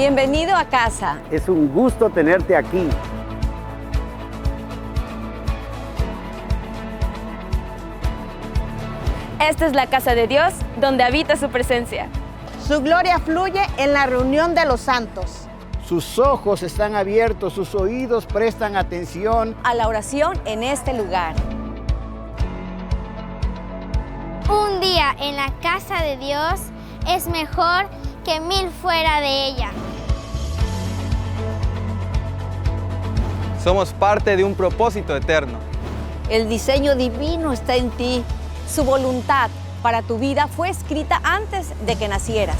Bienvenido a casa. Es un gusto tenerte aquí. Esta es la casa de Dios, donde habita su presencia. Su gloria fluye en la reunión de los santos. Sus ojos están abiertos, sus oídos prestan atención A la oración en este lugar. Un día en la casa de Dios es mejor que 1000 fuera de ella. Somos parte de un propósito eterno. El diseño divino está en ti. Su voluntad para tu vida fue escrita antes de que nacieras.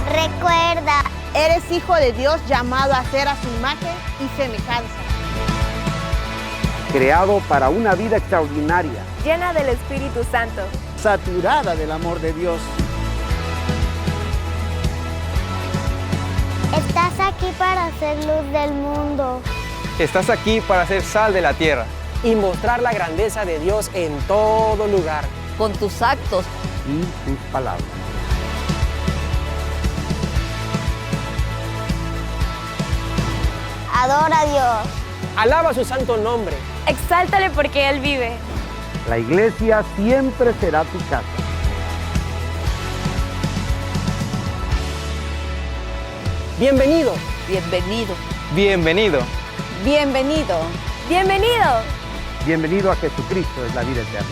Recuerda, Eres hijo de Dios llamado a ser a su imagen y semejanza. creado para una vida extraordinaria, Llena del Espíritu Santo. saturada del amor de Dios. estás aquí para ser luz del mundo. Estás aquí para ser sal de la tierra. Y mostrar la grandeza de Dios en todo lugar. Con tus actos, Y sus palabras. Adora a Dios. Alaba su santo nombre. Exáltale porque Él vive. La iglesia siempre será tu casa. Bienvenido. bienvenido. Bienvenido. Bienvenido. ¡Bienvenido! Bienvenido a Jesucristo, es la vida eterna.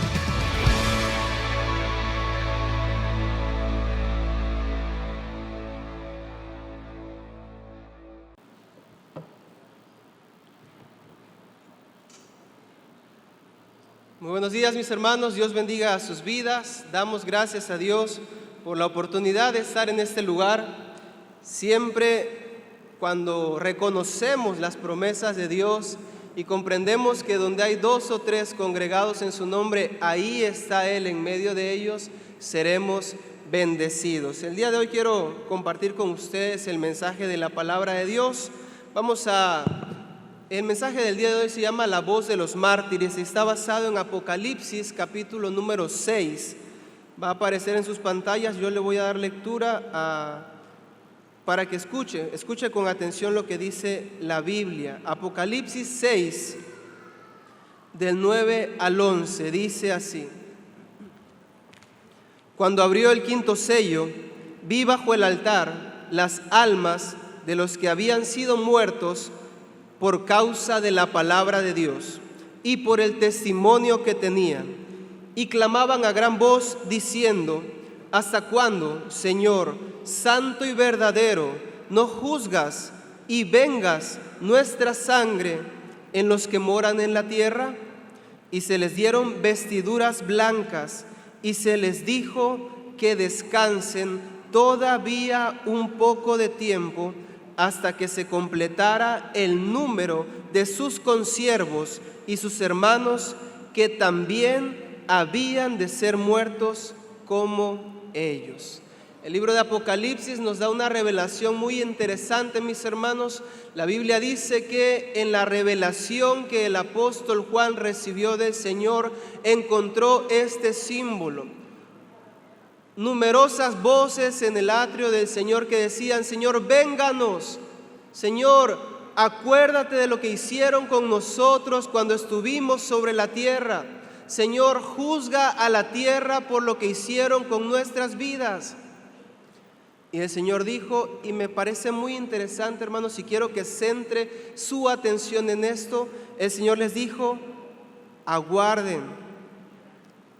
Muy buenos días, mis hermanos. Dios bendiga sus vidas. Damos gracias a Dios por la oportunidad de estar en este lugar. Siempre cuando reconocemos las promesas de Dios y comprendemos que donde hay 2 o 3 congregados en su nombre, ahí está Él en medio de ellos, seremos bendecidos. El día de hoy quiero compartir con ustedes el mensaje de la palabra de Dios. El mensaje del día de hoy se llama La voz de los mártires y está basado en Apocalipsis capítulo número 6. Va a aparecer en sus pantallas, yo le voy a dar lectura para que escuche con atención lo que dice la Biblia. Apocalipsis 6, del 9 al 11, dice así: Cuando abrió el 5.º sello, vi bajo el altar las almas de los que habían sido muertos por causa de la palabra de Dios y por el testimonio que tenían, y clamaban a gran voz diciendo: ¿Hasta cuándo, Señor, santo y verdadero, no juzgas y vengas nuestra sangre en los que moran en la tierra? Y se les dieron vestiduras blancas y se les dijo que descansen todavía un poco de tiempo hasta que se completara el número de sus consiervos y sus hermanos que también habían de ser muertos como ellos. El libro de Apocalipsis nos da una revelación muy interesante, mis hermanos. La Biblia dice que en la revelación que el apóstol Juan recibió del Señor, encontró este símbolo. Numerosas voces en el atrio del Señor que decían: Señor, vénganos. Señor, acuérdate de lo que hicieron con nosotros cuando estuvimos sobre la tierra. Señor, juzga a la tierra por lo que hicieron con nuestras vidas. Y el Señor dijo, y me parece muy interesante, hermanos, y quiero que centre su atención en esto. El Señor les dijo: aguarden,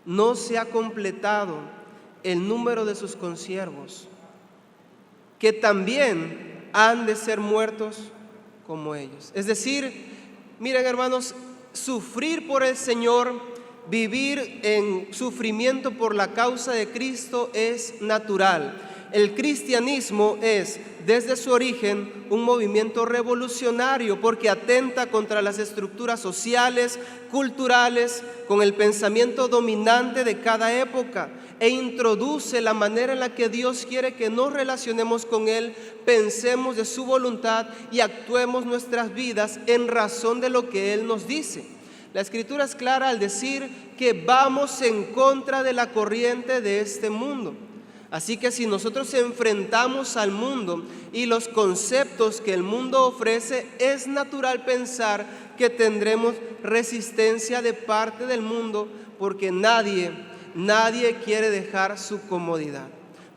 no se ha completado el número de sus consiervos, que también han de ser muertos como ellos. Es decir, miren, hermanos, sufrir por el Señor, vivir en sufrimiento por la causa de Cristo es natural. El cristianismo es, desde su origen, un movimiento revolucionario porque atenta contra las estructuras sociales, culturales, con el pensamiento dominante de cada época, e introduce la manera en la que Dios quiere que nos relacionemos con Él, pensemos de su voluntad y actuemos nuestras vidas en razón de lo que Él nos dice. La Escritura es clara al decir que vamos en contra de la corriente de este mundo. Así que si nosotros enfrentamos al mundo y los conceptos que el mundo ofrece, es natural pensar que tendremos resistencia de parte del mundo, porque nadie quiere dejar su comodidad.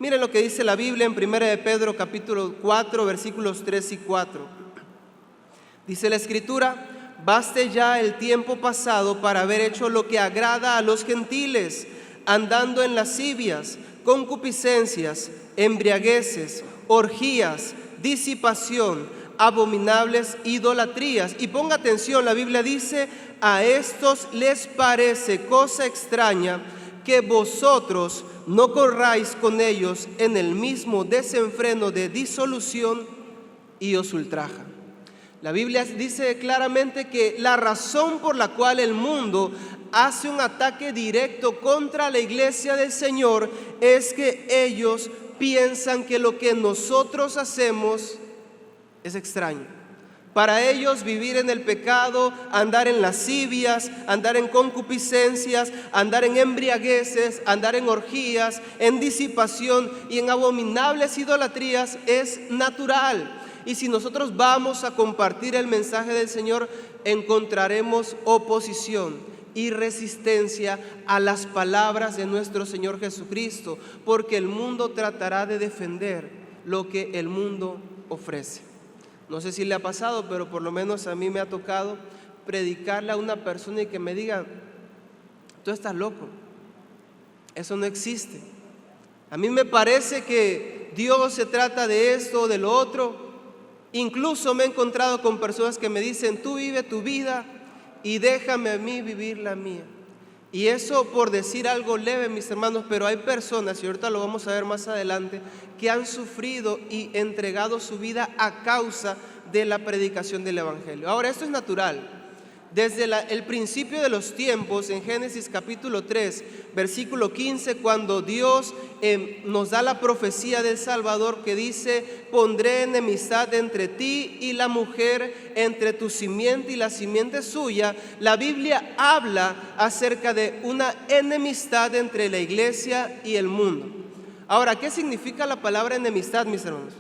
Miren lo que dice la Biblia en 1 de Pedro capítulo 4, versículos 3 y 4. Dice la Escritura: baste ya el tiempo pasado para haber hecho lo que agrada a los gentiles, andando en lascivias, concupiscencias, embriagueces, orgías, disipación, abominables idolatrías. Y ponga atención, la Biblia dice: a estos les parece cosa extraña que vosotros no corráis con ellos en el mismo desenfreno de disolución y os ultraja. La Biblia dice claramente que la razón por la cual el mundo hace un ataque directo contra la iglesia del Señor es que ellos piensan que lo que nosotros hacemos es extraño. Para ellos vivir en el pecado, andar en lascivias, andar en concupiscencias, andar en embriagueces, andar en orgías, en disipación y en abominables idolatrías es natural. Y si nosotros vamos a compartir el mensaje del Señor, encontraremos oposición y resistencia a las palabras de nuestro Señor Jesucristo, porque el mundo tratará de defender lo que el mundo ofrece. No sé si le ha pasado, pero por lo menos a mí me ha tocado predicarle a una persona y que me diga: tú estás loco, eso no existe. A mí me parece que Dios se trata de esto o de lo otro. Incluso me he encontrado con personas que me dicen: tú vive tu vida y déjame a mí vivir la mía. Y eso por decir algo leve, mis hermanos, pero hay personas, y ahorita lo vamos a ver más adelante, que han sufrido y entregado su vida a causa de la predicación del Evangelio. Ahora, esto es natural. Desde el principio de los tiempos, en Génesis capítulo 3, versículo 15, cuando Dios nos da la profecía del Salvador que dice: pondré enemistad entre ti y la mujer, entre tu simiente y la simiente suya. La Biblia habla acerca de una enemistad entre la iglesia y el mundo. Ahora, ¿qué significa la palabra enemistad, mis hermanos?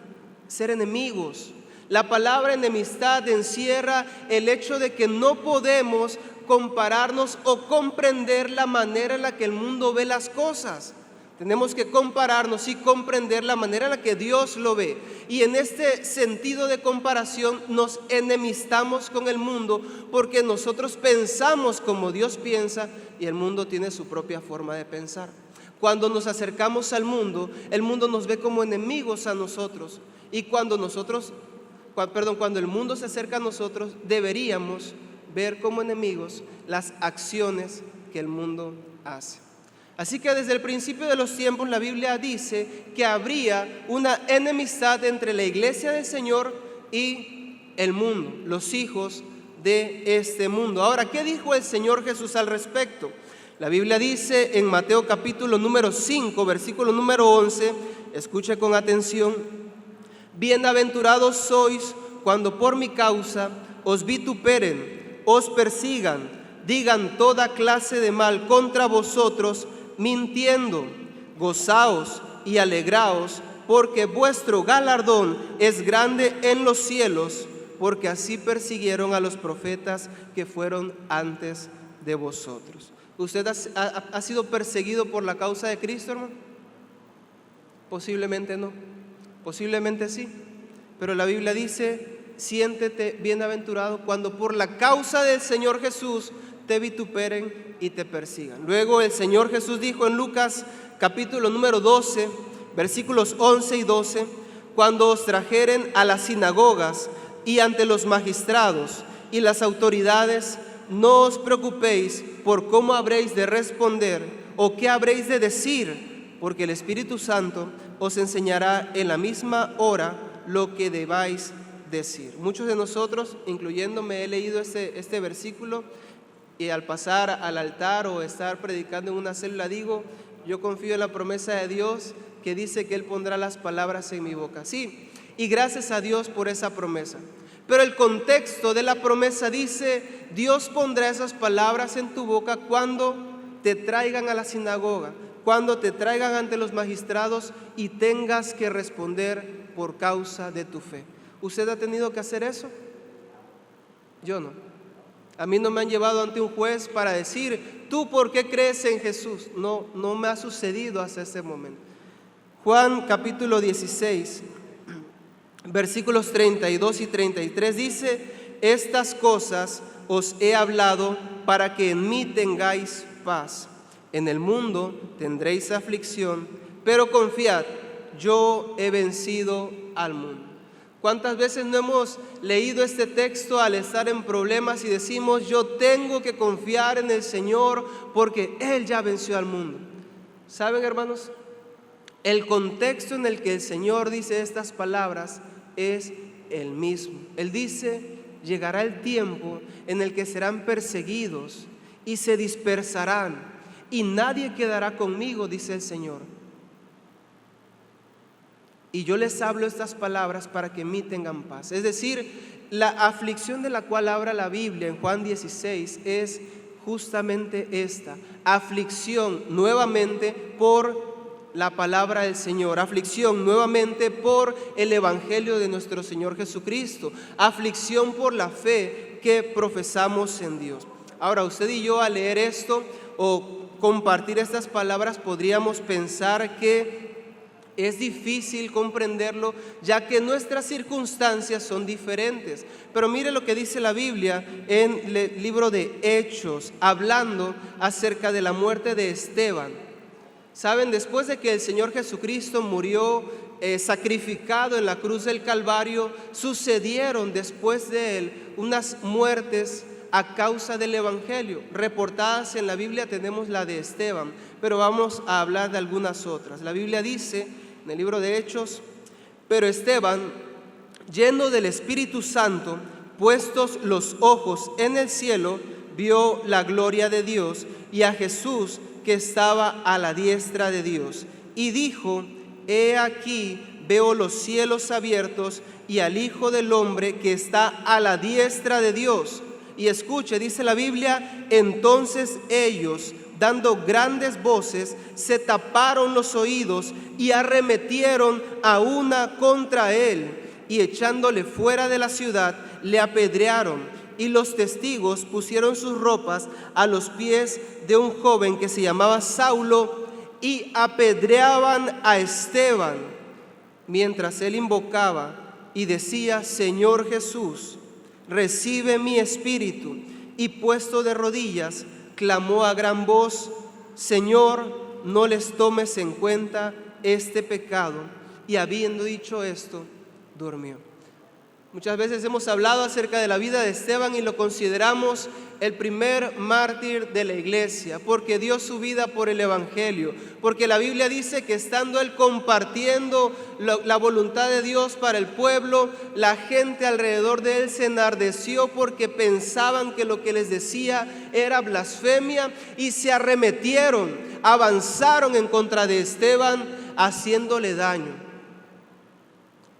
Ser enemigos. La palabra enemistad encierra el hecho de que no podemos compararnos o comprender la manera en la que el mundo ve las cosas. Tenemos que compararnos y comprender la manera en la que Dios lo ve. Y en este sentido de comparación nos enemistamos con el mundo, porque nosotros pensamos como Dios piensa y el mundo tiene su propia forma de pensar. Cuando nos acercamos al mundo, el mundo nos ve como enemigos a nosotros. Y cuando el mundo se acerca a nosotros, deberíamos ver como enemigos las acciones que el mundo hace. Así que desde el principio de los tiempos la Biblia dice que habría una enemistad entre la iglesia del Señor y el mundo, los hijos de este mundo. Ahora, ¿qué dijo el Señor Jesús al respecto? La Biblia dice en Mateo capítulo número 5, versículo número 11, escuche con atención: bienaventurados sois cuando por mi causa os vituperen, os persigan, digan toda clase de mal contra vosotros, mintiendo. Gozaos y alegraos, porque vuestro galardón es grande en los cielos, porque así persiguieron a los profetas que fueron antes de vosotros. ¿Usted ha sido perseguido por la causa de Cristo, hermano? Posiblemente no, posiblemente sí, pero la Biblia dice: siéntete bienaventurado cuando por la causa del Señor Jesús te vituperen y te persigan. Luego el Señor Jesús dijo en Lucas capítulo número 12, versículos 11 y 12: cuando os trajeren a las sinagogas y ante los magistrados y las autoridades, no os preocupéis por cómo habréis de responder o qué habréis de decir, porque el Espíritu Santo os enseñará en la misma hora lo que debáis decir. Muchos de nosotros, incluyéndome, he leído este versículo y al pasar al altar o estar predicando en una célula digo: yo confío en la promesa de Dios que dice que Él pondrá las palabras en mi boca. Sí, y gracias a Dios por esa promesa. Pero el contexto de la promesa dice, Dios pondrá esas palabras en tu boca cuando te traigan a la sinagoga, cuando te traigan ante los magistrados y tengas que responder por causa de tu fe. ¿Usted ha tenido que hacer eso? Yo no. A mí no me han llevado ante un juez para decir, ¿tú por qué crees en Jesús? No, no me ha sucedido hasta ese momento. Juan capítulo 16, versículos 32 y 33 dice, estas cosas os he hablado para que en mí tengáis paz. En el mundo tendréis aflicción, pero confiad, yo he vencido al mundo. ¿Cuántas veces no hemos leído este texto al estar en problemas y decimos, yo tengo que confiar en el Señor porque Él ya venció al mundo? ¿Saben, hermanos? El contexto en el que el Señor dice estas palabras es el mismo. Él dice, llegará el tiempo en el que serán perseguidos y se dispersarán y nadie quedará conmigo, dice el Señor. Y yo les hablo estas palabras para que en mí tengan paz. Es decir, la aflicción de la cual habla la Biblia en Juan 16 es justamente esta. Aflicción nuevamente por la palabra del Señor. Aflicción nuevamente por el Evangelio de nuestro Señor Jesucristo. Aflicción por la fe que profesamos en Dios. Ahora, usted y yo al leer esto o compartir estas palabras podríamos pensar que es difícil comprenderlo, ya que nuestras circunstancias son diferentes. Pero mire lo que dice la Biblia en el libro de Hechos, hablando acerca de la muerte de Esteban. Saben, después de que el Señor Jesucristo murió sacrificado en la cruz del Calvario, sucedieron después de él unas muertes a causa del Evangelio. Reportadas en la Biblia tenemos la de Esteban, pero vamos a hablar de algunas otras. La Biblia dice en el libro de Hechos, pero Esteban, lleno del Espíritu Santo, puestos los ojos en el cielo, vio la gloria de Dios y a Jesús que estaba a la diestra de Dios. Y dijo, he aquí, veo los cielos abiertos y al Hijo del Hombre que está a la diestra de Dios. Y escuche, dice la Biblia, entonces ellos, dando grandes voces, se taparon los oídos y arremetieron a una contra él, y echándole fuera de la ciudad, le apedrearon. Y los testigos pusieron sus ropas a los pies de un joven que se llamaba Saulo, y apedreaban a Esteban, mientras él invocaba y decía, Señor Jesús, recibe mi espíritu. Y puesto de rodillas, clamó a gran voz, Señor, no les tomes en cuenta este pecado. Y habiendo dicho esto, durmió. Muchas veces hemos hablado acerca de la vida de Esteban y lo consideramos el primer mártir de la iglesia, porque dio su vida por el Evangelio, porque la Biblia dice que estando él compartiendo la voluntad de Dios para el pueblo, la gente alrededor de él se enardeció porque pensaban que lo que les decía era blasfemia y se arremetieron, avanzaron en contra de Esteban haciéndole daño.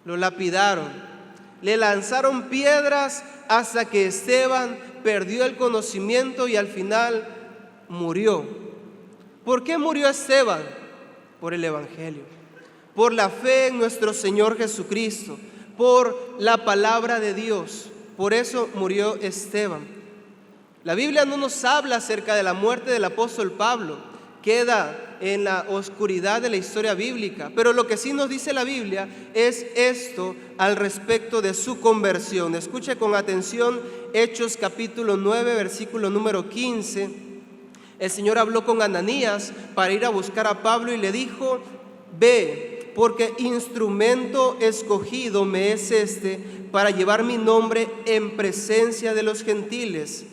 Lo lapidaron. Le lanzaron piedras hasta que Esteban perdió el conocimiento y al final murió. ¿Por qué murió Esteban? Por el Evangelio, por la fe en nuestro Señor Jesucristo, por la palabra de Dios. Por eso murió Esteban. La Biblia no nos habla acerca de la muerte del apóstol Pablo. Queda en la oscuridad de la historia bíblica, pero lo que sí nos dice la Biblia es esto al respecto de su conversión. Escuche con atención Hechos capítulo 9, versículo número 15. El Señor habló con Ananías para ir a buscar a Pablo y le dijo, ve, porque instrumento escogido me es este para llevar mi nombre en presencia de los gentiles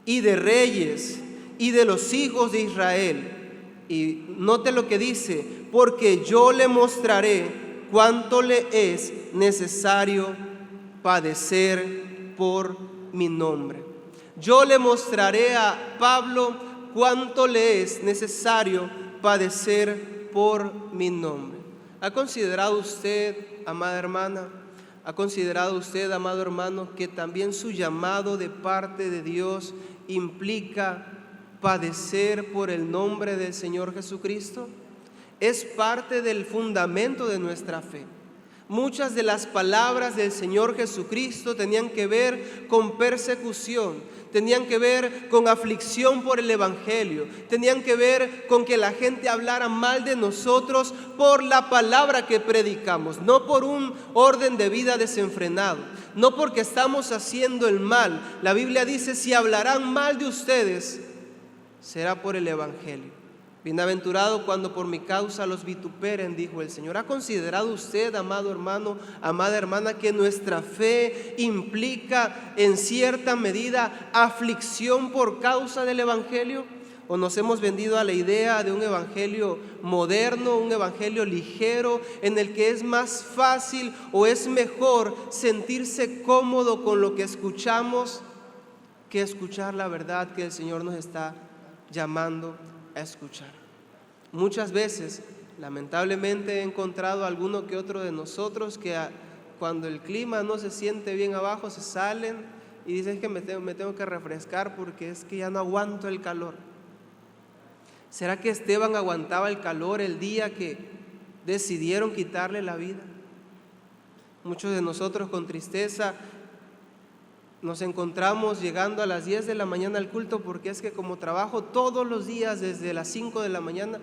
y de reyes y de los hijos de Israel. Y note lo que dice, porque yo le mostraré cuánto le es necesario padecer por mi nombre. Yo le mostraré a Pablo cuánto le es necesario padecer por mi nombre. ¿Ha considerado usted, amada hermana, ¿Ha considerado usted, amado hermano, que también su llamado de parte de Dios implica padecer por el nombre del Señor Jesucristo? Es parte del fundamento de nuestra fe. Muchas de las palabras del Señor Jesucristo tenían que ver con persecución, tenían que ver con aflicción por el Evangelio, tenían que ver con que la gente hablara mal de nosotros por la palabra que predicamos, no por un orden de vida desenfrenado, no porque estamos haciendo el mal. La Biblia dice: si hablarán mal de ustedes, será por el Evangelio. Bienaventurado cuando por mi causa los vituperen, dijo el Señor. ¿Ha considerado usted, amado hermano, amada hermana, que nuestra fe implica en cierta medida aflicción por causa del Evangelio? ¿O nos hemos vendido a la idea de un evangelio moderno, un evangelio ligero, en el que es más fácil o es mejor sentirse cómodo con lo que escuchamos que escuchar la verdad que el Señor nos está llamando a escuchar? Muchas veces, lamentablemente, he encontrado a alguno que otro de nosotros que cuando el clima no se siente bien abajo, se salen y dicen que me tengo que refrescar porque es que ya no aguanto el calor. ¿Será que Esteban aguantaba el calor el día que decidieron quitarle la vida? Muchos de nosotros con tristeza nos encontramos llegando a las 10 de la mañana al culto, porque es que como trabajo todos los días desde las 5 de la mañana,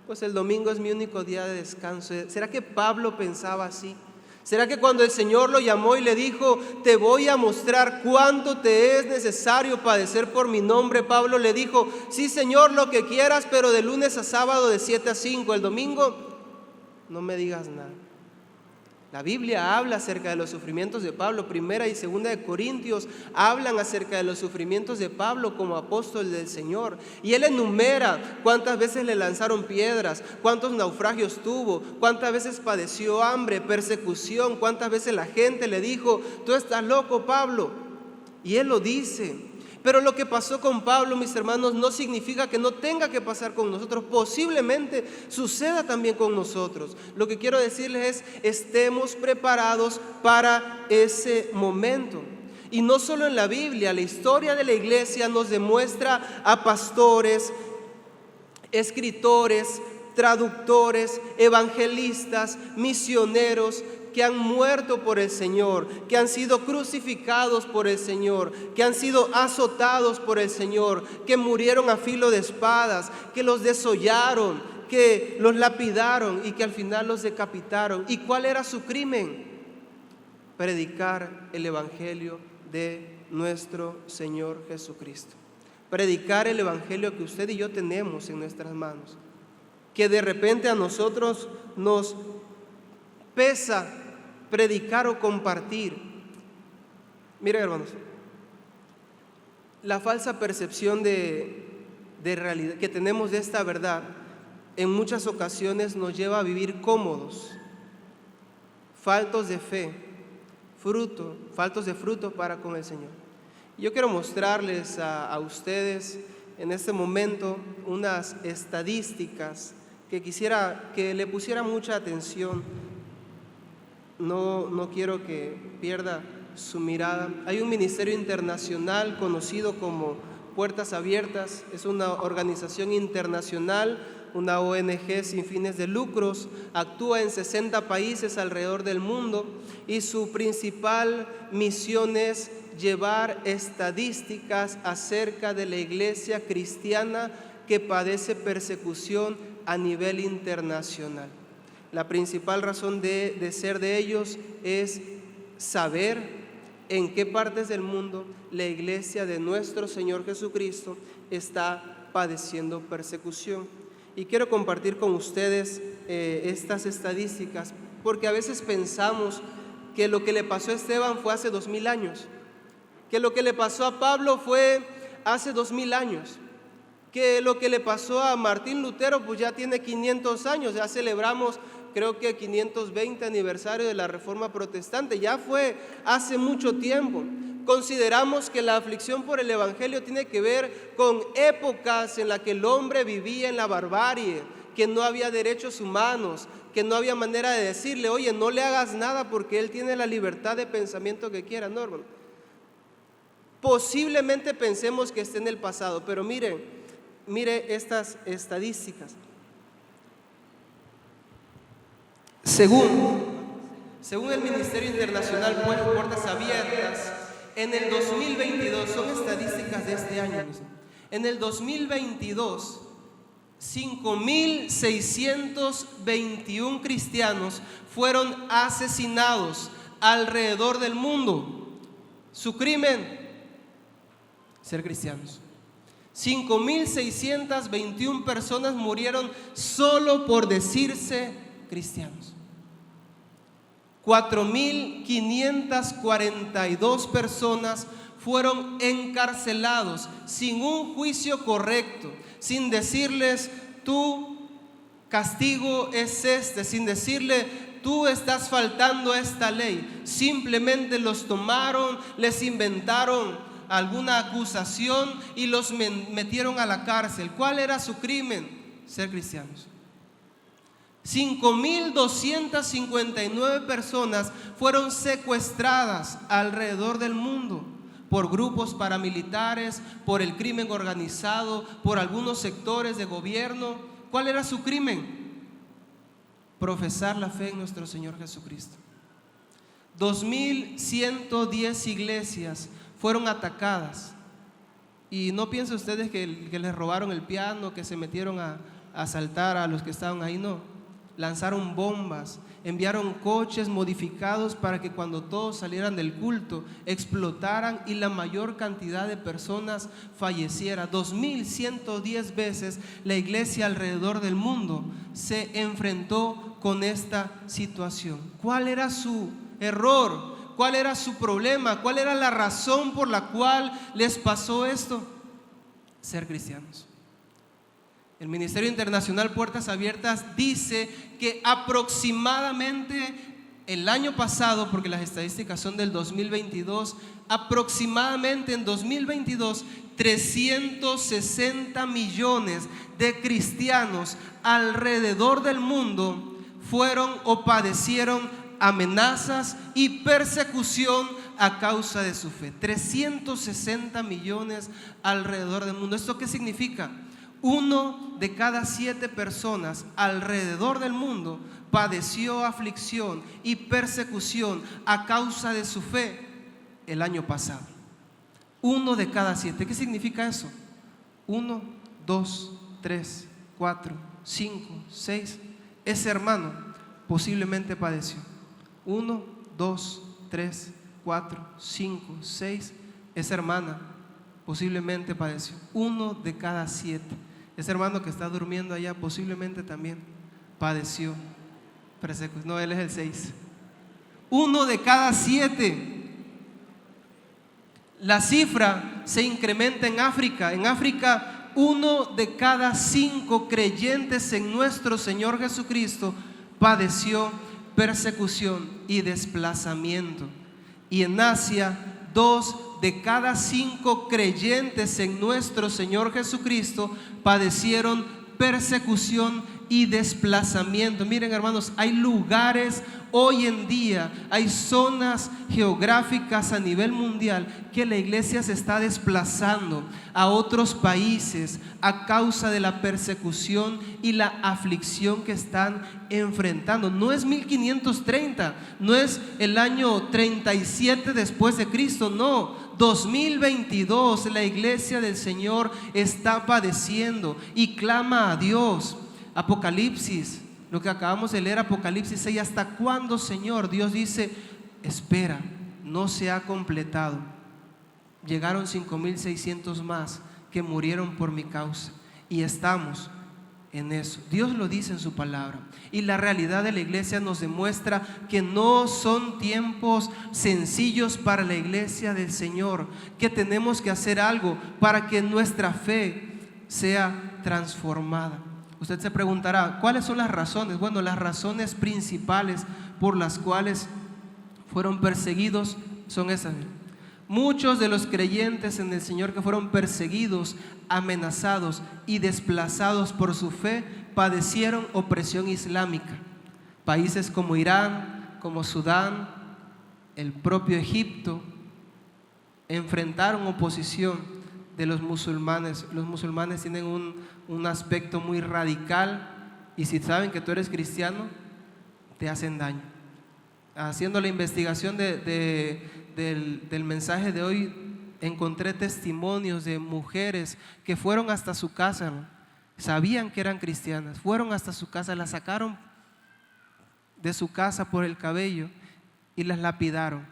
pues el domingo es mi único día de descanso. ¿Será que Pablo pensaba así? ¿Será que cuando el Señor lo llamó y le dijo: te voy a mostrar cuánto te es necesario padecer por mi nombre, Pablo le dijo: sí, Señor, lo que quieras, pero de lunes a sábado de 7 a 5, el domingo no me digas nada? La Biblia habla acerca de los sufrimientos de Pablo. Primera y segunda de Corintios hablan acerca de los sufrimientos de Pablo como apóstol del Señor. Y él enumera cuántas veces le lanzaron piedras, cuántos naufragios tuvo, cuántas veces padeció hambre, persecución, cuántas veces la gente le dijo: tú estás loco, Pablo. Y él lo dice. Pero lo que pasó con Pablo, mis hermanos, no significa que no tenga que pasar con nosotros. Posiblemente suceda también con nosotros. Lo que quiero decirles es: estemos preparados para ese momento. Y no solo en la Biblia, la historia de la iglesia nos demuestra a pastores, escritores, traductores, evangelistas, misioneros, que han muerto por el Señor, que han sido crucificados por el Señor, que han sido azotados por el Señor, que murieron a filo de espadas, que los desollaron, que los lapidaron y que al final los decapitaron. ¿Y cuál era su crimen? Predicar el Evangelio de nuestro Señor Jesucristo. Predicar el Evangelio que usted y yo tenemos en nuestras manos, que de repente a nosotros nos pesa predicar o compartir. Miren, hermanos, la falsa percepción de realidad que tenemos de esta verdad en muchas ocasiones nos lleva a vivir cómodos, faltos de fe, faltos de fruto para con el Señor. Yo quiero mostrarles a ustedes en este momento unas estadísticas que quisiera que le pusieran mucha atención. No quiero que pierda su mirada. Hay un ministerio internacional conocido como Puertas Abiertas. Es una organización internacional, una ONG sin fines de lucros. Actúa en 60 países alrededor del mundo y su principal misión es llevar estadísticas acerca de la iglesia cristiana que padece persecución a nivel internacional. La principal razón de ser de ellos es saber en qué partes del mundo la iglesia de nuestro Señor Jesucristo está padeciendo persecución. Y quiero compartir con ustedes estas estadísticas, porque a veces pensamos que lo que le pasó a Esteban fue hace 2000 años, que lo que le pasó a Pablo fue hace 2000 años, que lo que le pasó a Martín Lutero pues ya tiene 500 años, ya celebramos creo que 520 aniversario de la Reforma Protestante, ya fue hace mucho tiempo. Consideramos que la aflicción por el Evangelio tiene que ver con épocas en las que el hombre vivía en la barbarie, que no había derechos humanos, que no había manera de decirle, oye, no le hagas nada porque él tiene la libertad de pensamiento que quiera, no, hermano. Posiblemente pensemos que esté en el pasado, pero mire estas estadísticas. Según el Ministerio Internacional Puertas Abiertas, en el 2022, son estadísticas de este año, en el 2022, 5.621 cristianos fueron asesinados alrededor del mundo. Su crimen, ser cristianos. 5.621 personas murieron solo por decirse cristianos. 4.542 personas fueron encarcelados sin un juicio correcto, sin decirles, tu castigo es este, sin decirle, tú estás faltando a esta ley. Simplemente los tomaron, les inventaron alguna acusación y los metieron a la cárcel. ¿Cuál era su crimen? Ser cristianos. 5.259 personas fueron secuestradas alrededor del mundo por grupos paramilitares, por el crimen organizado, por algunos sectores de gobierno. ¿Cuál era su crimen? Profesar la fe en nuestro Señor Jesucristo. 2.110 iglesias fueron atacadas. Y no piensen ustedes que les robaron el piano, que se metieron a asaltar a los que estaban ahí, no. Lanzaron bombas, enviaron coches modificados para que cuando todos salieran del culto explotaran y la mayor cantidad de personas falleciera. 2.110 veces la iglesia alrededor del mundo se enfrentó con esta situación. ¿Cuál era su error? ¿Cuál era su problema? ¿Cuál era la razón por la cual les pasó esto? Ser cristianos. El Ministerio Internacional Puertas Abiertas dice que aproximadamente el año pasado, porque las estadísticas son del 2022, aproximadamente en 2022, 360 millones de cristianos alrededor del mundo fueron o padecieron amenazas y persecución a causa de su fe. 360 millones alrededor del mundo. ¿Esto qué significa? 1 de cada 7 personas alrededor del mundo padeció aflicción y persecución a causa de su fe el año pasado. 1 de cada 7. ¿Qué significa eso? 1, 2, 3, 4, 5, 6. Ese hermano posiblemente padeció. 1, 2, 3, 4, 5, 6. Esa hermana posiblemente padeció. 1 de cada 7. Ese hermano que está durmiendo allá posiblemente también padeció persecución. No, él es el 6. 1 de cada 7. La cifra se incrementa en África. En África, 1 de cada 5 creyentes en nuestro Señor Jesucristo padeció persecución y desplazamiento. Y en Asia, 2 de cada 5 creyentes en nuestro Señor Jesucristo padecieron persecución y desplazamiento. Miren, hermanos, hay lugares hoy en día, hay zonas geográficas a nivel mundial que la iglesia se está desplazando a otros países a causa de la persecución y la aflicción que están enfrentando. No es 1530, no es el año 37 después de Cristo, no. 2022 la iglesia del Señor está padeciendo y clama a Dios. Apocalipsis, lo que acabamos de leer, Apocalipsis 6, ¿hasta cuándo, Señor? Dios dice, espera, no se ha completado. Llegaron 5.600 más que murieron por mi causa y estamos en eso. Dios lo dice en su palabra y la realidad de la iglesia nos demuestra que no son tiempos sencillos para la iglesia del Señor, que tenemos que hacer algo para que nuestra fe sea transformada. Usted se preguntará, ¿cuáles son las razones? Bueno, las razones principales por las cuales fueron perseguidos son esas. Muchos de los creyentes en el Señor que fueron perseguidos, amenazados y desplazados por su fe, padecieron opresión islámica. Países como Irán, como Sudán, el propio Egipto, enfrentaron oposición de los musulmanes. Los musulmanes tienen un aspecto muy radical, y si saben que tú eres cristiano, te hacen daño. Haciendo la investigación del mensaje de hoy, encontré testimonios de mujeres que fueron hasta su casa, ¿no? Sabían que eran cristianas, fueron hasta su casa, las sacaron de su casa por el cabello y las lapidaron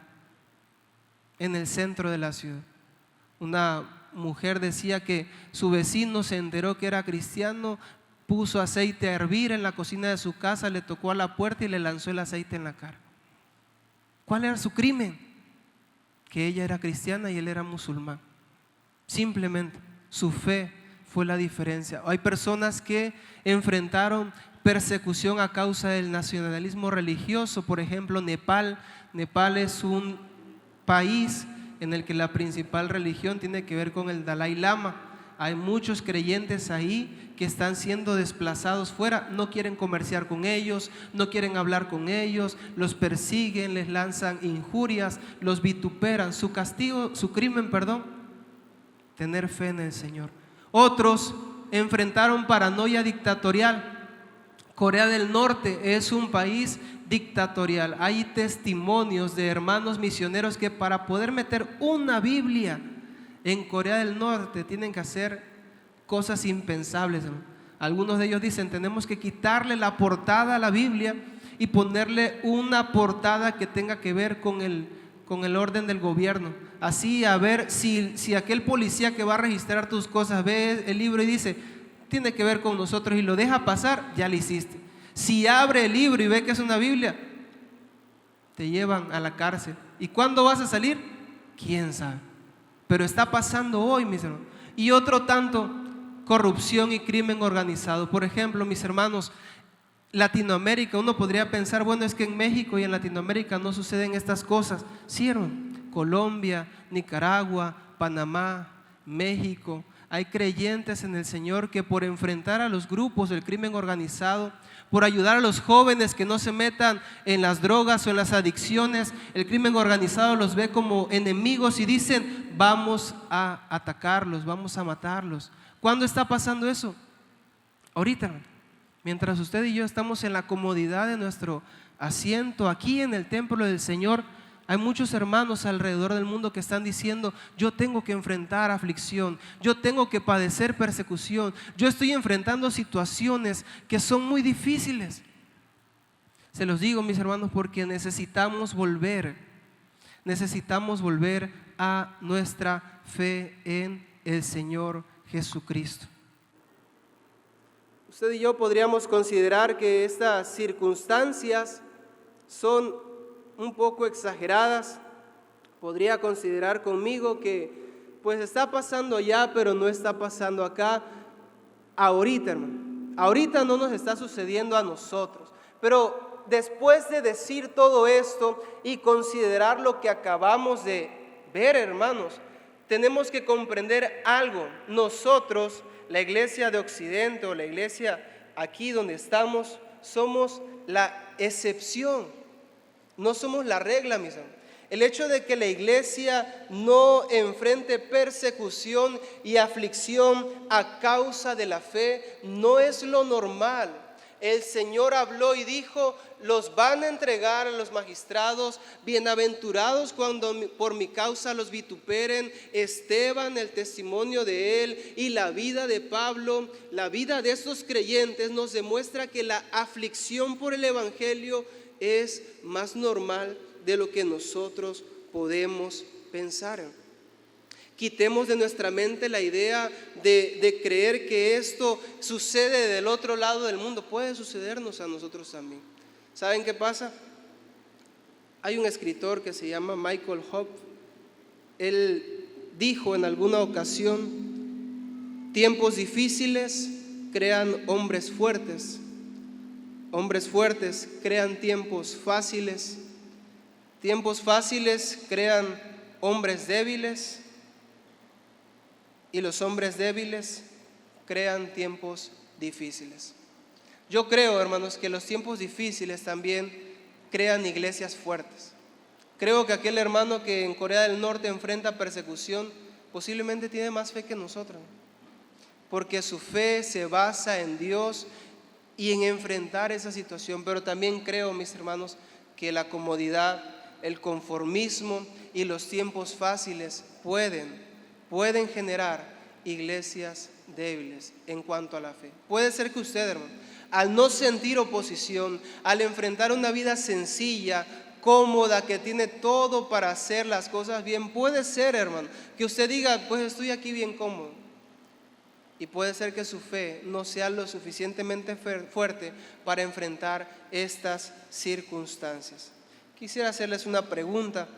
en el centro de la ciudad. Una mujer decía que su vecino se enteró que era cristiano, puso aceite a hervir en la cocina de su casa, le tocó a la puerta y le lanzó el aceite en la cara. ¿Cuál era su crimen? Que ella era cristiana y él era musulmán. Simplemente su fe fue la diferencia. Hay personas que enfrentaron persecución a causa del nacionalismo religioso. Por ejemplo, Nepal. Nepal es un país en el que la principal religión tiene que ver con el Dalai Lama. Hay muchos creyentes ahí que están siendo desplazados fuera, no quieren comerciar con ellos, no quieren hablar con ellos, los persiguen, les lanzan injurias, los vituperan. Su castigo, su crimen, tener fe en el Señor. Otros enfrentaron paranoia dictatorial. Corea del Norte es un país dictatorial. Hay testimonios de hermanos misioneros que para poder meter una Biblia en Corea del Norte tienen que hacer cosas impensables. Algunos de ellos dicen, tenemos que quitarle la portada a la Biblia y ponerle una portada que tenga que ver con el orden del gobierno. Así, a ver si aquel policía que va a registrar tus cosas ve el libro y dice, tiene que ver con nosotros, y lo deja pasar, ya lo hiciste. Si abre el libro y ve que es una Biblia, te llevan a la cárcel. ¿Y cuándo vas a salir? ¿Quién sabe? Pero está pasando hoy, mis hermanos. Y otro tanto, corrupción y crimen organizado. Por ejemplo, mis hermanos, Latinoamérica, uno podría pensar, bueno, es que en México y en Latinoamérica no suceden estas cosas. Sí, hermano. Colombia, Nicaragua, Panamá, México. Hay creyentes en el Señor que por enfrentar a los grupos del crimen organizado, por ayudar a los jóvenes que no se metan en las drogas o en las adicciones, el crimen organizado los ve como enemigos y dicen, vamos a atacarlos, vamos a matarlos. ¿Cuándo está pasando eso? Ahorita, mientras usted y yo estamos en la comodidad de nuestro asiento aquí en el templo del Señor, hay muchos hermanos alrededor del mundo que están diciendo, yo tengo que enfrentar aflicción, yo tengo que padecer persecución, yo estoy enfrentando situaciones que son muy difíciles. Se los digo, mis hermanos, porque necesitamos volver a nuestra fe en el Señor Jesucristo. Usted y yo podríamos considerar que estas circunstancias son un poco exageradas. Podría considerar conmigo que pues está pasando allá, pero no está pasando acá ahorita, hermano. Ahorita no nos está sucediendo a nosotros. Pero después de decir todo esto y considerar lo que acabamos de ver, hermanos, tenemos que comprender algo. Nosotros, la iglesia de Occidente o la iglesia aquí donde estamos, somos la excepción. No somos la regla, mis hermanos. El hecho de que la iglesia no enfrente persecución y aflicción a causa de la fe no es lo normal. El Señor habló y dijo, los van a entregar a los magistrados, bienaventurados cuando por mi causa los vituperen. Esteban, el testimonio de él y la vida de Pablo, la vida de estos creyentes nos demuestra que la aflicción por el evangelio es más normal de lo que nosotros podemos pensar. Quitemos de nuestra mente la idea de creer que esto sucede del otro lado del mundo. Puede sucedernos a nosotros también. ¿Saben qué pasa? Hay un escritor que se llama Michael Hope. Él dijo en alguna ocasión, tiempos difíciles crean hombres fuertes. Hombres fuertes crean tiempos fáciles. Tiempos fáciles crean hombres débiles y los hombres débiles crean tiempos difíciles. Yo creo, hermanos, que los tiempos difíciles también crean iglesias fuertes. Creo que aquel hermano que en Corea del Norte enfrenta persecución posiblemente tiene más fe que nosotros, porque su fe se basa en Dios y en enfrentar esa situación. Pero también creo, mis hermanos, que la comodidad, el conformismo y los tiempos fáciles pueden generar iglesias débiles en cuanto a la fe. Puede ser que usted, hermano, al no sentir oposición, al enfrentar una vida sencilla, cómoda, que tiene todo para hacer las cosas bien, puede ser, hermano, que usted diga, pues estoy aquí bien cómodo. Y puede ser que su fe no sea lo suficientemente fuerte para enfrentar estas circunstancias. Quisiera hacerles una pregunta.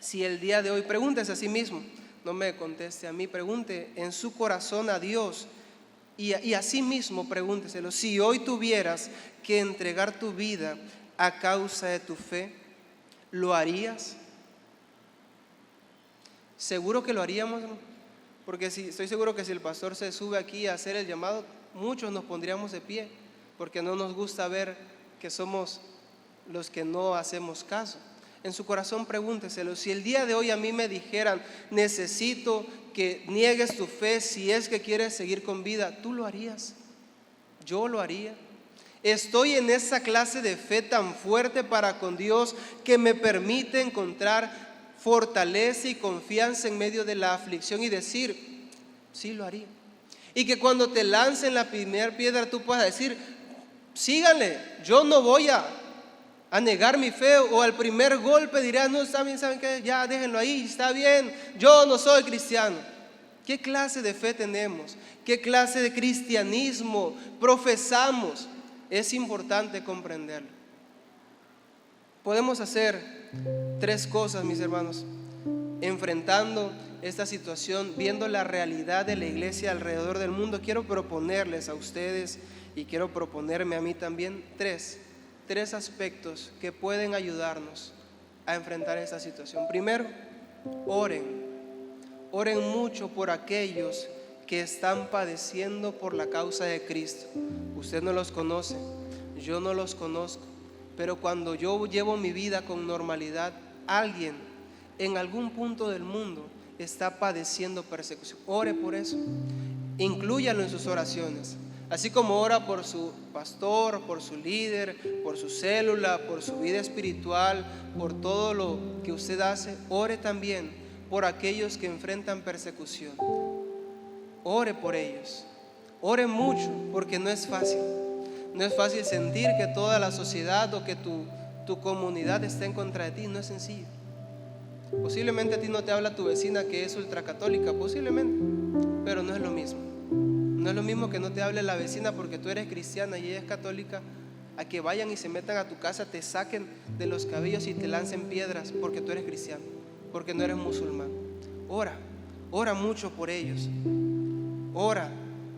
Si el día de hoy, pregúntese a sí mismo, no me conteste a mí, pregunte en su corazón a Dios y a sí mismo pregúnteselo. Si hoy tuvieras que entregar tu vida a causa de tu fe, ¿lo harías? ¿Seguro que lo haríamos, hermano? Porque estoy seguro que si el pastor se sube aquí a hacer el llamado, muchos nos pondríamos de pie, porque no nos gusta ver que somos los que no hacemos caso. En su corazón pregúnteselo. Si el día de hoy a mí me dijeran, necesito que niegues tu fe si es que quieres seguir con vida, ¿tú lo harías? Yo lo haría. Estoy en esa clase de fe tan fuerte para con Dios que me permite encontrar fortaleza y confianza en medio de la aflicción y decir, sí lo haría. Y que cuando te lancen la primera piedra tú puedas decir, síganle, yo no voy a negar mi fe, o al primer golpe dirás, no, está bien, ¿saben qué? Ya déjenlo ahí, está bien, yo no soy cristiano. ¿Qué clase de fe tenemos? ¿Qué clase de cristianismo profesamos? Es importante comprenderlo. Podemos hacer 3 cosas, mis hermanos, enfrentando esta situación, viendo la realidad de la iglesia alrededor del mundo. Quiero proponerles a ustedes y quiero proponerme a mí también tres aspectos que pueden ayudarnos a enfrentar esta situación. Primero, oren mucho por aquellos que están padeciendo por la causa de Cristo. Usted no los conoce, yo no los conozco, pero cuando yo llevo mi vida con normalidad, alguien en algún punto del mundo está padeciendo persecución. Ore por eso, inclúyalo en sus oraciones. Así como ora por su pastor, por su líder, por su célula, por su vida espiritual, por todo lo que usted hace, ore también por aquellos que enfrentan persecución. Ore por ellos, ore mucho, porque no es fácil. No es fácil sentir que toda la sociedad o que tu comunidad está en contra de ti, no es sencillo. Posiblemente a ti no te habla tu vecina que es ultracatólica, posiblemente, pero no es lo mismo. No es lo mismo que no te hable la vecina porque tú eres cristiana y ella es católica, a que vayan y se metan a tu casa, te saquen de los cabellos y te lancen piedras porque tú eres cristiano, porque no eres musulmán. Ora mucho por ellos. Ora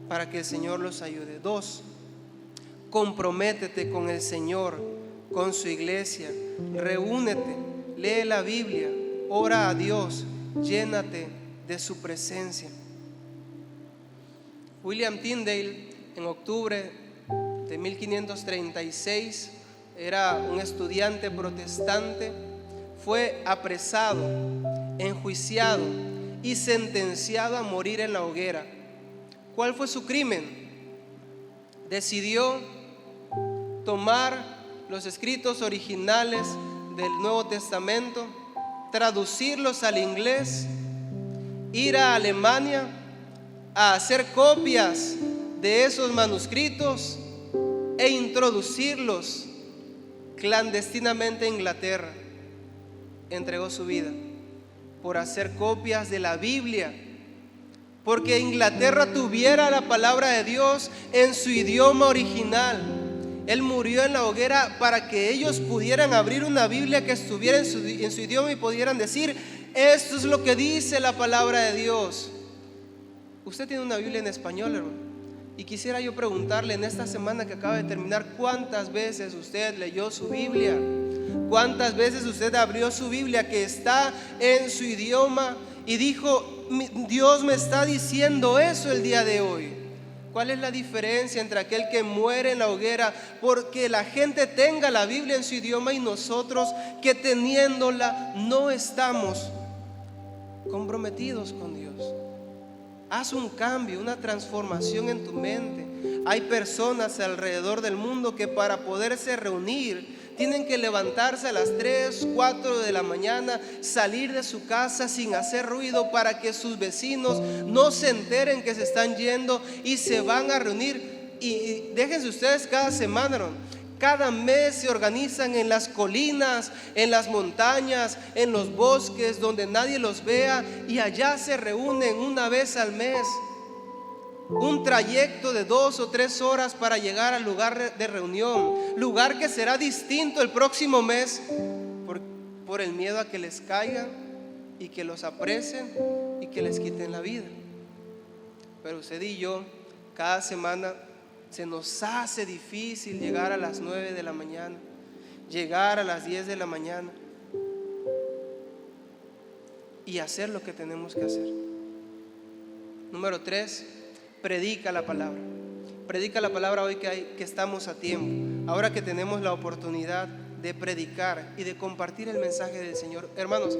para que el Señor los ayude. 2, comprométete con el Señor, con su iglesia. Reúnete, lee la Biblia, ora a Dios, llénate de su presencia. William Tyndale, en octubre de 1536, era un estudiante protestante, fue apresado, enjuiciado y sentenciado a morir en la hoguera. ¿Cuál fue su crimen? Decidió tomar los escritos originales del Nuevo Testamento, traducirlos al inglés, ir a Alemania a hacer copias de esos manuscritos e introducirlos clandestinamente a Inglaterra. Entregó su vida por hacer copias de la Biblia, porque Inglaterra tuviera la palabra de Dios en su idioma original. Él murió en la hoguera para que ellos pudieran abrir una Biblia que estuviera en su idioma y pudieran decir, esto es lo que dice la palabra de Dios. Usted tiene una Biblia en español, hermano, y quisiera yo preguntarle en esta semana que acaba de terminar, ¿cuántas veces usted leyó su Biblia? ¿Cuántas veces usted abrió su Biblia que está en su idioma y dijo, Dios me está diciendo eso el día de hoy? ¿Cuál es la diferencia entre aquel que muere en la hoguera porque la gente tenga la Biblia en su idioma y nosotros que teniéndola no estamos comprometidos con Dios? Haz un cambio, una transformación en tu mente. Hay personas alrededor del mundo que para poderse reunir tienen que levantarse a las 3, 4 de la mañana, salir de su casa sin hacer ruido para que sus vecinos no se enteren que se están yendo y se van a reunir. Y déjense ustedes cada semana, ¿no? Cada mes se organizan en las colinas, en las montañas, en los bosques donde nadie los vea y allá se reúnen una vez al mes. Un trayecto de 2 o 3 horas para llegar al lugar de reunión, lugar que será distinto el próximo mes por el miedo a que les caigan y que los apresen y que les quiten la vida. Pero usted y yo, cada semana se nos hace difícil llegar a las 9 de la mañana, llegar a las 10 de la mañana y hacer lo que tenemos que hacer. Número 3, predica la palabra. Predica la palabra hoy que estamos a tiempo, ahora que tenemos la oportunidad de predicar y de compartir el mensaje del Señor. Hermanos,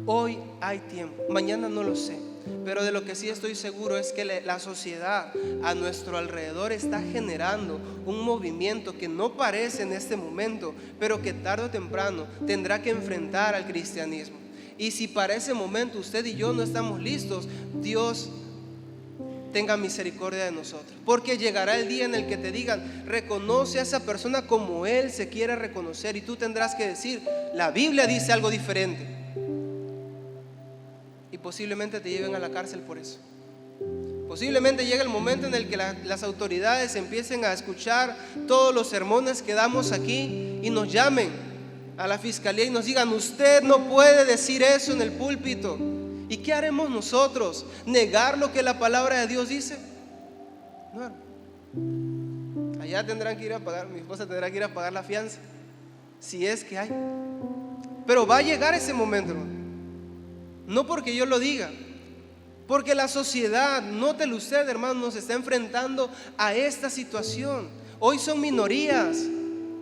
hoy hay tiempo, mañana no lo sé, pero de lo que sí estoy seguro es que la sociedad a nuestro alrededor está generando un movimiento que no parece en este momento, pero que tarde o temprano tendrá que enfrentar al cristianismo. Y si para ese momento usted y yo no estamos listos, Dios tenga misericordia de nosotros, porque llegará el día en el que te digan, reconoce a esa persona como Él se quiere reconocer, y tú tendrás que decir, la Biblia dice algo diferente, y posiblemente te lleven a la cárcel por eso. Posiblemente llegue el momento en el que las autoridades empiecen a escuchar todos los sermones que damos aquí y nos llamen a la fiscalía y nos digan, usted no puede decir eso en el púlpito. ¿Y qué haremos nosotros? ¿Negar lo que la palabra de Dios dice? No. Allá tendrán que ir a pagar, mi esposa tendrá que ir a pagar la fianza, si es que hay. Pero va a llegar ese momento, hermano. No porque yo lo diga, porque la sociedad, nótelo usted, hermano, nos está enfrentando a esta situación. Hoy son minorías,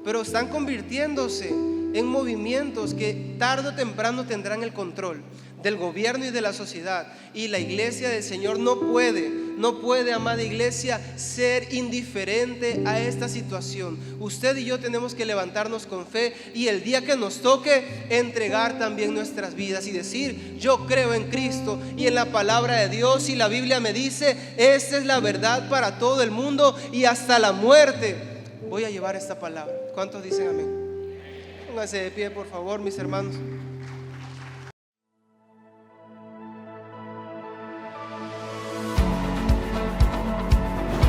pero están convirtiéndose en movimientos que tarde o temprano tendrán el control del gobierno y de la sociedad. Y la iglesia del Señor no puede, amada iglesia, ser indiferente a esta situación. Usted y yo tenemos que levantarnos con fe y el día que nos toque, entregar también nuestras vidas y decir, yo creo en Cristo y en la palabra de Dios, y la Biblia me dice, esta es la verdad para todo el mundo y hasta la muerte voy a llevar esta palabra. ¿Cuántos dicen amén? Pónganse de pie, por favor, mis hermanos.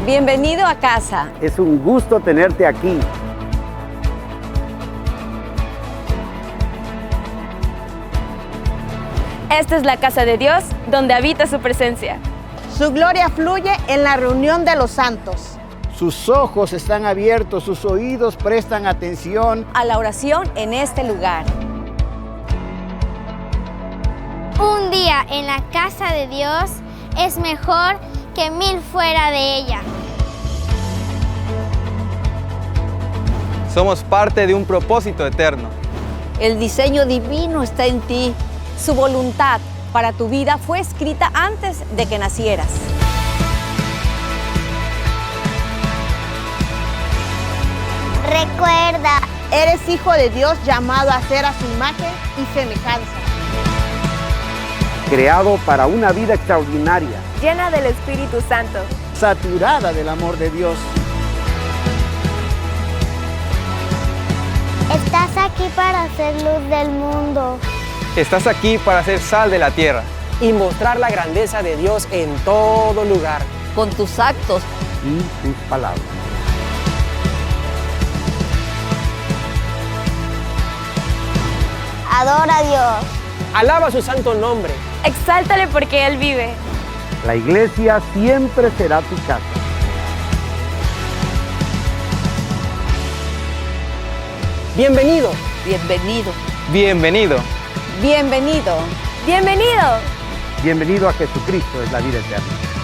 Bienvenido a casa. Es un gusto tenerte aquí. Esta es la casa de Dios, donde habita su presencia. Su gloria fluye en la reunión de los santos. Sus ojos están abiertos, sus oídos prestan atención A la oración en este lugar. Un día en la casa de Dios es mejor que 1000 fuera de ella. Somos parte de un propósito eterno. El diseño divino está en ti. Su voluntad para tu vida fue escrita antes de que nacieras. Recuerda, Eres hijo de Dios, llamado a ser a su imagen y semejanza. creado para una vida extraordinaria, Llena del Espíritu Santo. saturada del amor de Dios. estás aquí para ser luz del mundo. Estás aquí para ser sal de la tierra. Y mostrar la grandeza de Dios en todo lugar. Con tus actos Y sus palabras. Adora a Dios. Alaba su santo nombre. Exáltale porque Él vive. La iglesia siempre será tu casa. Bienvenido. Bienvenido. Bienvenido. Bienvenido. ¡Bienvenido! Bienvenido a Jesucristo es la vida eterna.